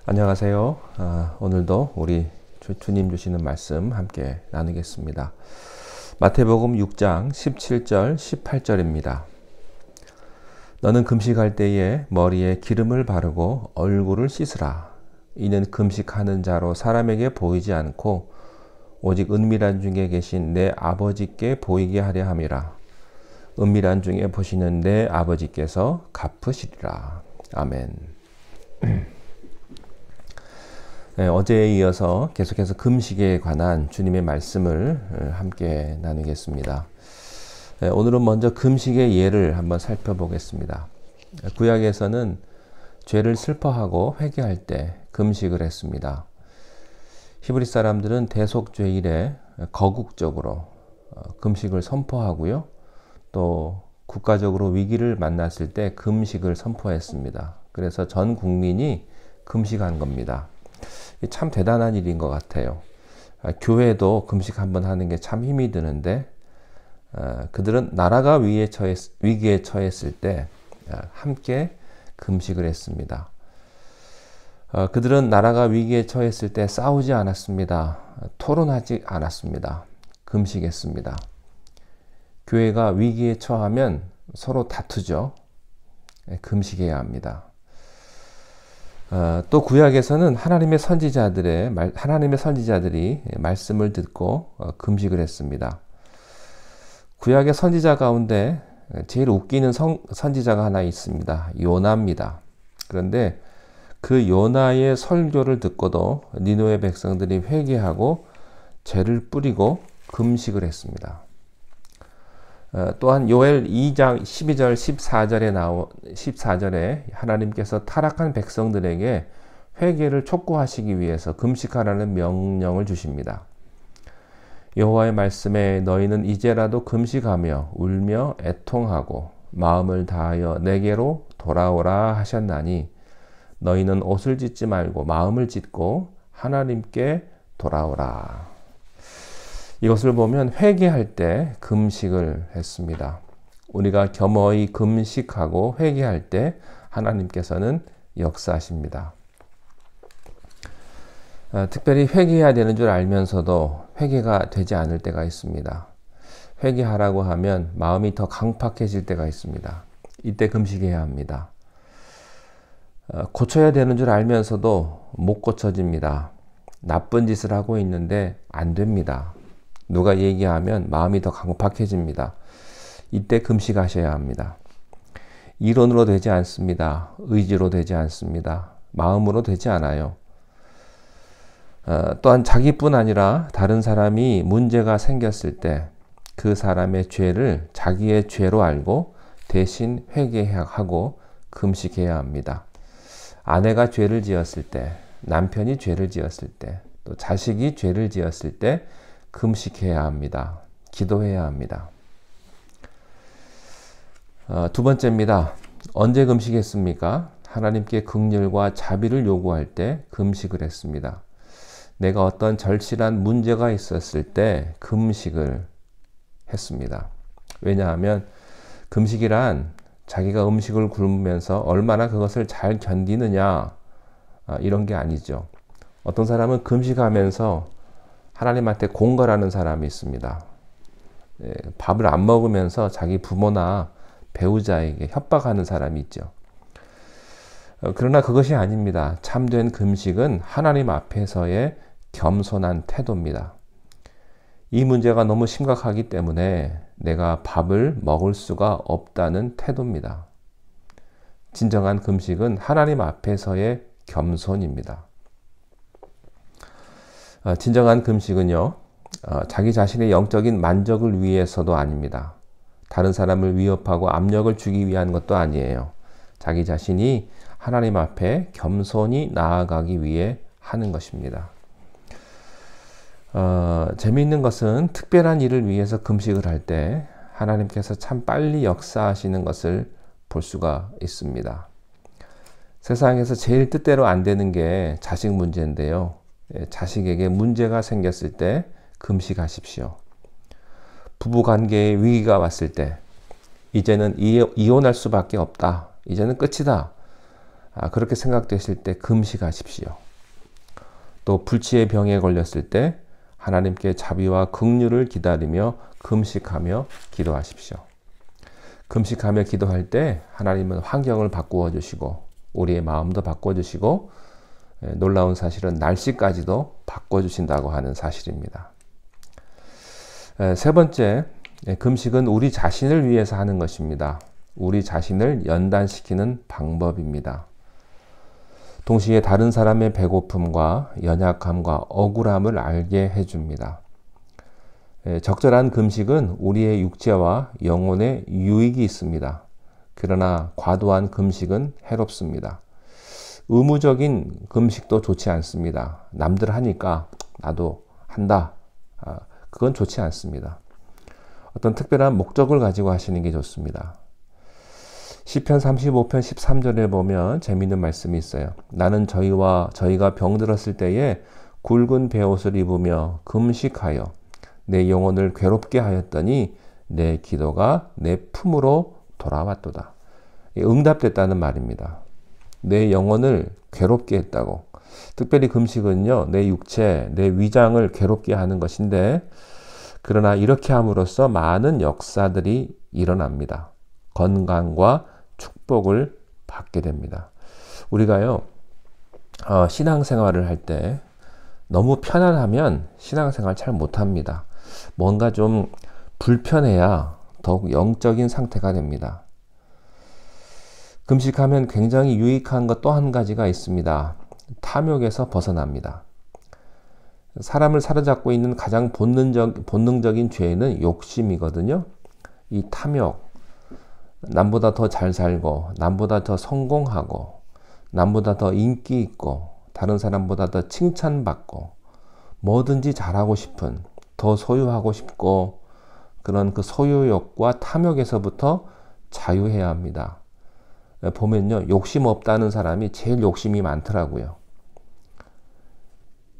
안녕하세요. 오늘도 우리 주님 주시는 말씀 함께 나누겠습니다. 마태복음 6장 17절 18절입니다. 너는 금식할 때에 머리에 기름을 바르고 얼굴을 씻으라. 이는 금식하는 자로 사람에게 보이지 않고 오직 은밀한 중에 계신 내 아버지께 보이게 하려 함이라. 은밀한 중에 보시는 내 아버지께서 갚으시리라. 아멘. 네, 어제에 이어서 계속해서 금식에 관한 주님의 말씀을 함께 나누겠습니다. 네, 오늘은 먼저 금식의 예를 한번 살펴보겠습니다. 구약에서는 죄를 슬퍼하고 회개할 때 금식을 했습니다. 히브리 사람들은 대속죄일에 거국적으로 금식을 선포하고요. 또 국가적으로 위기를 만났을 때 금식을 선포했습니다. 그래서 전 국민이 금식한 겁니다. 참 대단한 일인 것 같아요. 교회도 금식 한번 하는 게 참 힘이 드는데 그들은 나라가 위기에 처했을 때 함께 금식을 했습니다. 그들은 나라가 위기에 처했을 때 싸우지 않았습니다. 토론하지 않았습니다. 금식했습니다. 교회가 위기에 처하면 서로 다투죠. 금식해야 합니다. 또 구약에서는 하나님의 선지자들이 말씀을 듣고 금식을 했습니다. 구약의 선지자 가운데 제일 웃기는 선지자가 하나 있습니다. 요나입니다. 그런데 그 요나의 설교를 듣고도 니느웨 백성들이 회개하고 죄를 뿌리고 금식을 했습니다. 또한 요엘 2장 12절 14절에 하나님께서 타락한 백성들에게 회개를 촉구하시기 위해서 금식하라는 명령을 주십니다. 여호와의 말씀에 너희는 이제라도 금식하며 울며 애통하고 마음을 다하여 내게로 돌아오라 하셨나니 너희는 옷을 찢지 말고 마음을 찢고 하나님께 돌아오라. 이것을 보면 회개할 때 금식을 했습니다. 우리가 겸허히 금식하고 회개할 때 하나님께서는 역사하십니다. 특별히 회개해야 되는 줄 알면서도 회개가 되지 않을 때가 있습니다. 회개하라고 하면 마음이 더 강팍해질 때가 있습니다. 이때 금식해야 합니다. 고쳐야 되는 줄 알면서도 못 고쳐집니다. 나쁜 짓을 하고 있는데 안 됩니다. 누가 얘기하면 마음이 더 강팍해집니다. 이때 금식하셔야 합니다. 이론으로 되지 않습니다. 의지로 되지 않습니다. 마음으로 되지 않아요. 또한 자기뿐 아니라 다른 사람이 문제가 생겼을 때 그 사람의 죄를 자기의 죄로 알고 대신 회개하고 금식해야 합니다. 아내가 죄를 지었을 때, 남편이 죄를 지었을 때, 또 자식이 죄를 지었을 때 금식해야 합니다. 기도해야 합니다. 두 번째입니다. 언제 금식했습니까? 하나님께 긍휼과 자비를 요구할 때 금식을 했습니다. 내가 어떤 절실한 문제가 있었을 때 금식을 했습니다. 왜냐하면 금식이란 자기가 음식을 굶으면서 얼마나 그것을 잘 견디느냐 이런 게 아니죠. 어떤 사람은 금식하면서 하나님한테 공갈하는 사람이 있습니다. 밥을 안 먹으면서 자기 부모나 배우자에게 협박하는 사람이 있죠. 그러나 그것이 아닙니다. 참된 금식은 하나님 앞에서의 겸손한 태도입니다. 이 문제가 너무 심각하기 때문에 내가 밥을 먹을 수가 없다는 태도입니다. 진정한 금식은 하나님 앞에서의 겸손입니다. 진정한 금식은요, 자기 자신의 영적인 만족을 위해서도 아닙니다. 다른 사람을 위협하고 압력을 주기 위한 것도 아니에요. 자기 자신이 하나님 앞에 겸손히 나아가기 위해 하는 것입니다. 재미있는 것은 특별한 일을 위해서 금식을 할 때 하나님께서 참 빨리 역사하시는 것을 볼 수가 있습니다. 세상에서 제일 뜻대로 안 되는 게 자식 문제인데요. 자식에게 문제가 생겼을 때 금식하십시오. 부부관계에 위기가 왔을 때 이제는 이혼할 수밖에 없다. 이제는 끝이다. 그렇게 생각되실 때 금식하십시오. 또 불치의 병에 걸렸을 때 하나님께 자비와 긍휼을 기다리며 금식하며 기도하십시오. 금식하며 기도할 때 하나님은 환경을 바꾸어 주시고 우리의 마음도 바꿔 주시고 놀라운 사실은 날씨까지도 바꿔 주신다고 하는 사실입니다. 세 번째, 금식은 우리 자신을 위해서 하는 것입니다. 우리 자신을 연단시키는 방법입니다. 동시에 다른 사람의 배고픔과 연약함과 억울함을 알게 해줍니다. 적절한 금식은 우리의 육체와 영혼에 유익이 있습니다. 그러나 과도한 금식은 해롭습니다. 의무적인 금식도 좋지 않습니다. 남들 하니까 나도 한다. 그건 좋지 않습니다. 어떤 특별한 목적을 가지고 하시는 게 좋습니다. 시편 35편 13절에 보면 재미있는 말씀이 있어요. 나는 저희가 병들었을 때에 굵은 베옷을 입으며 금식하여 내 영혼을 괴롭게 하였더니 내 기도가 내 품으로 돌아왔도다. 응답됐다는 말입니다. 내 영혼을 괴롭게 했다고. 특별히 금식은요, 내 육체, 내 위장을 괴롭게 하는 것인데, 그러나 이렇게 함으로써 많은 역사들이 일어납니다. 건강과 축복을 받게 됩니다. 우리가요, 신앙생활을 할 때 너무 편안하면 신앙생활 잘 못합니다. 뭔가 좀 불편해야 더욱 영적인 상태가 됩니다. 금식하면 굉장히 유익한 것 또 한 가지가 있습니다. 탐욕에서 벗어납니다. 사람을 사로잡고 있는 가장 본능적인 죄는 욕심이거든요. 이 탐욕, 남보다 더 잘 살고, 남보다 더 성공하고, 남보다 더 인기 있고, 다른 사람보다 더 칭찬받고, 뭐든지 잘하고 싶은, 더 소유하고 싶고, 그런 그 소유욕과 탐욕에서부터 자유해야 합니다. 보면요, 욕심 없다는 사람이 제일 욕심이 많더라고요.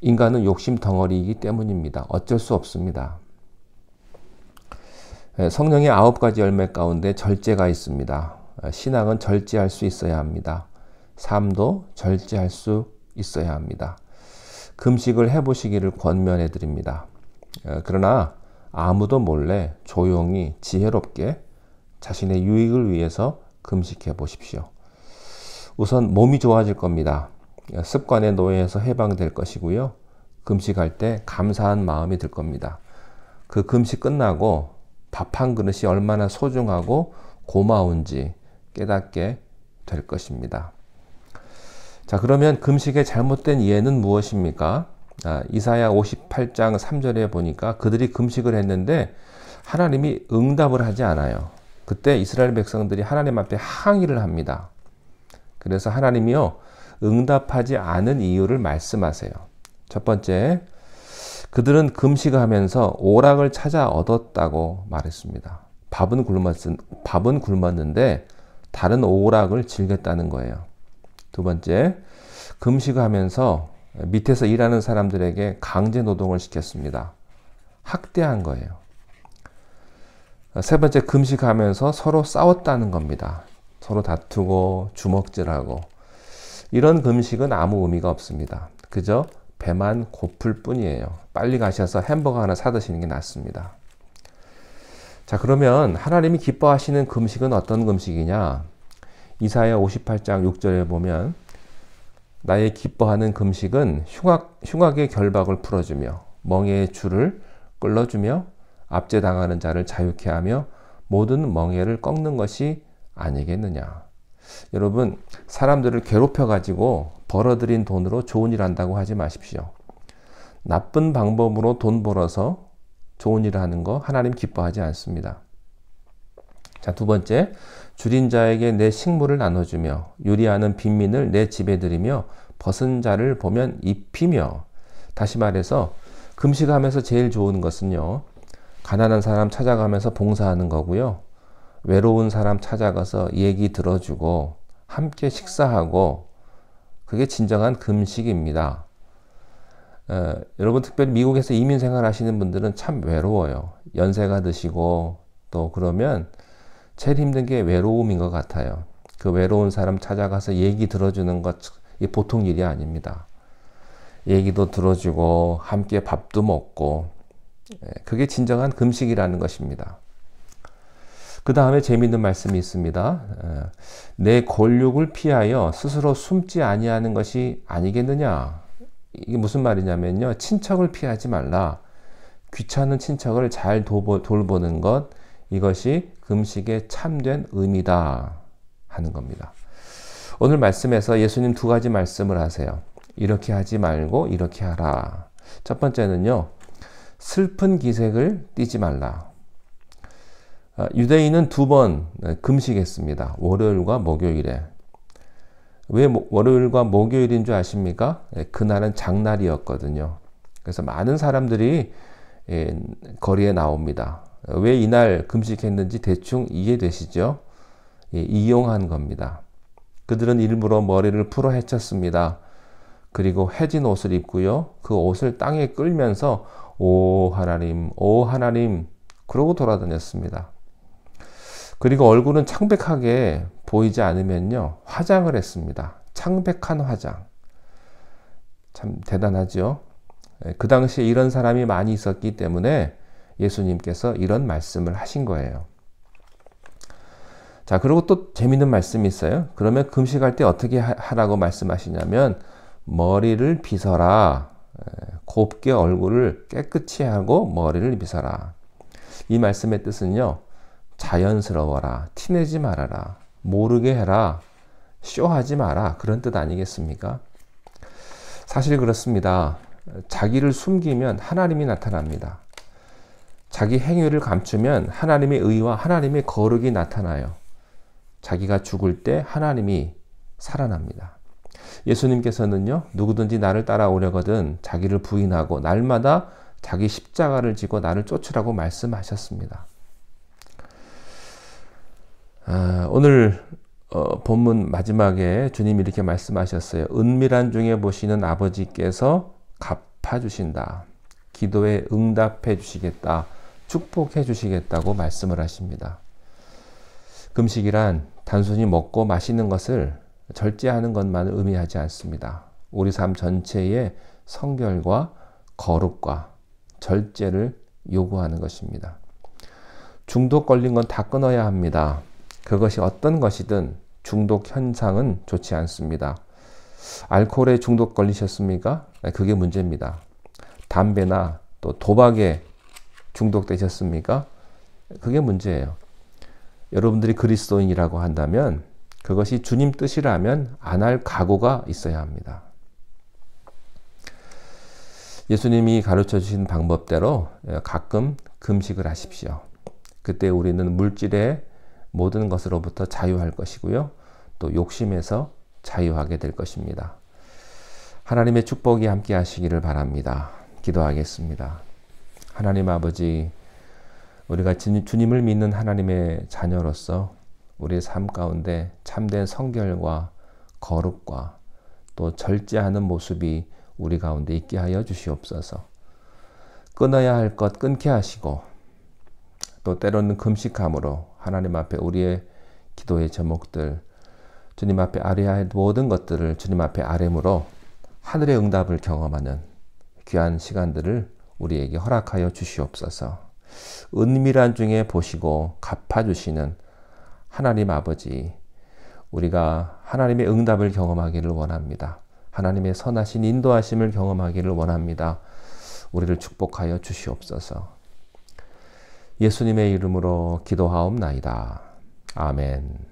인간은 욕심 덩어리이기 때문입니다. 어쩔 수 없습니다. 성령의 9가지 열매 가운데 절제가 있습니다. 신앙은 절제할 수 있어야 합니다. 삶도 절제할 수 있어야 합니다. 금식을 해보시기를 권면해 드립니다. 그러나 아무도 몰래 조용히 지혜롭게 자신의 유익을 위해서 금식해 보십시오. 우선 몸이 좋아질 겁니다. 습관의 노예에서 해방될 것이고요. 금식할 때 감사한 마음이 들 겁니다. 그 금식 끝나고 밥 한 그릇이 얼마나 소중하고 고마운지 깨닫게 될 것입니다. 자, 그러면 금식의 잘못된 이해는 무엇입니까? 이사야 58장 3절에 보니까 그들이 금식을 했는데 하나님이 응답을 하지 않아요. 그때 이스라엘 백성들이 하나님 앞에 항의를 합니다. 그래서 하나님이요, 응답하지 않은 이유를 말씀하세요. 첫 번째, 그들은 금식을 하면서 오락을 찾아 얻었다고 말했습니다. 밥은 굶었는데 다른 오락을 즐겼다는 거예요. 두 번째, 금식을 하면서 밑에서 일하는 사람들에게 강제 노동을 시켰습니다. 학대한 거예요. 세 번째, 금식하면서 서로 싸웠다는 겁니다. 서로 다투고 주먹질하고. 이런 금식은 아무 의미가 없습니다. 그저 배만 고플 뿐이에요. 빨리 가셔서 햄버거 하나 사 드시는 게 낫습니다. 자, 그러면 하나님이 기뻐하시는 금식은 어떤 금식이냐? 이사야 58장 6절에 보면 나의 기뻐하는 금식은 흉악의 결박을 풀어주며 멍에의 줄을 끌어주며 압제당하는 자를 자유케 하며 모든 멍에를 꺾는 것이 아니겠느냐. 여러분, 사람들을 괴롭혀가지고 벌어들인 돈으로 좋은 일 한다고 하지 마십시오. 나쁜 방법으로 돈 벌어서 좋은 일을 하는 거 하나님 기뻐하지 않습니다. 자, 두 번째, 줄인 자에게 내 식물을 나눠주며 유리하는 빈민을 내 집에 들이며 벗은 자를 보면 입히며. 다시 말해서 금식하면서 제일 좋은 것은요, 가난한 사람 찾아가면서 봉사하는 거고요, 외로운 사람 찾아가서 얘기 들어주고 함께 식사하고, 그게 진정한 금식입니다. 여러분, 특별히 미국에서 이민 생활 하시는 분들은 참 외로워요. 연세가 드시고 또 그러면 제일 힘든 게 외로움인 것 같아요. 그 외로운 사람 찾아가서 얘기 들어주는 것, 이 보통 일이 아닙니다. 얘기도 들어주고 함께 밥도 먹고, 그게 진정한 금식이라는 것입니다. 그 다음에 재미있는 말씀이 있습니다. 내 골육을 피하여 스스로 숨지 아니하는 것이 아니겠느냐. 이게 무슨 말이냐면요, 친척을 피하지 말라. 귀찮은 친척을 잘 돌보는 것, 이것이 금식의 참된 의미다 하는 겁니다. 오늘 말씀에서 예수님 두 가지 말씀을 하세요. 이렇게 하지 말고 이렇게 하라. 첫 번째는요, 슬픈 기색을 띠지 말라. 유대인은 두 번 금식했습니다. 월요일과 목요일에. 왜 월요일과 목요일인 줄 아십니까? 그날은 장날이었거든요. 그래서 많은 사람들이 거리에 나옵니다. 왜 이날 금식했는지 대충 이해되시죠? 이용한 겁니다. 그들은 일부러 머리를 풀어 헤쳤습니다. 그리고 해진 옷을 입고요. 그 옷을 땅에 끌면서 오 하나님, 오 하나님 그러고 돌아다녔습니다. 그리고 얼굴은 창백하게 보이지 않으면요, 화장을 했습니다. 창백한 화장. 참 대단하죠? 그 당시에 이런 사람이 많이 있었기 때문에 예수님께서 이런 말씀을 하신 거예요. 자, 그리고 또 재밌는 말씀이 있어요. 그러면 금식할 때 어떻게 하라고 말씀하시냐면, 머리를 빗어라. 곱게 얼굴을 깨끗이 하고 머리를 빗어라. 이 말씀의 뜻은요, 자연스러워라. 티내지 말아라. 모르게 해라. 쇼하지 마라. 그런 뜻 아니겠습니까? 사실 그렇습니다. 자기를 숨기면 하나님이 나타납니다. 자기 행위를 감추면 하나님의 의와 하나님의 거룩이 나타나요. 자기가 죽을 때 하나님이 살아납니다. 예수님께서는요, 누구든지 나를 따라오려거든 자기를 부인하고 날마다 자기 십자가를 지고 나를 쫓으라고 말씀하셨습니다. 오늘 본문 마지막에 주님이 이렇게 말씀하셨어요. 은밀한 중에 보시는 아버지께서 갚아주신다. 기도에 응답해 주시겠다. 축복해 주시겠다고 말씀을 하십니다. 금식이란 단순히 먹고 마시는 것을 절제하는 것만을 의미하지 않습니다. 우리 삶 전체의 성결과 거룩과 절제를 요구하는 것입니다. 중독 걸린 건 다 끊어야 합니다. 그것이 어떤 것이든 중독 현상은 좋지 않습니다. 알코올에 중독 걸리셨습니까? 그게 문제입니다. 담배나 또 도박에 중독되셨습니까? 그게 문제예요. 여러분들이 그리스도인이라고 한다면 그것이 주님 뜻이라면 안 할 각오가 있어야 합니다. 예수님이 가르쳐 주신 방법대로 가끔 금식을 하십시오. 그때 우리는 물질의 모든 것으로부터 자유할 것이고요. 또 욕심에서 자유하게 될 것입니다. 하나님의 축복이 함께 하시기를 바랍니다. 기도하겠습니다. 하나님 아버지, 우리가 주님을 믿는 하나님의 자녀로서 우리의 삶 가운데 참된 성결과 거룩과 또 절제하는 모습이 우리 가운데 있게 하여 주시옵소서. 끊어야 할 것 끊게 하시고 또 때로는 금식함으로 하나님 앞에 우리의 기도의 제목들, 주님 앞에 아뢰야 할 모든 것들을 주님 앞에 아뢰므로 하늘의 응답을 경험하는 귀한 시간들을 우리에게 허락하여 주시옵소서. 은밀한 중에 보시고 갚아주시는 하나님 아버지, 우리가 하나님의 응답을 경험하기를 원합니다. 하나님의 선하신 인도하심을 경험하기를 원합니다. 우리를 축복하여 주시옵소서. 예수님의 이름으로 기도하옵나이다. 아멘.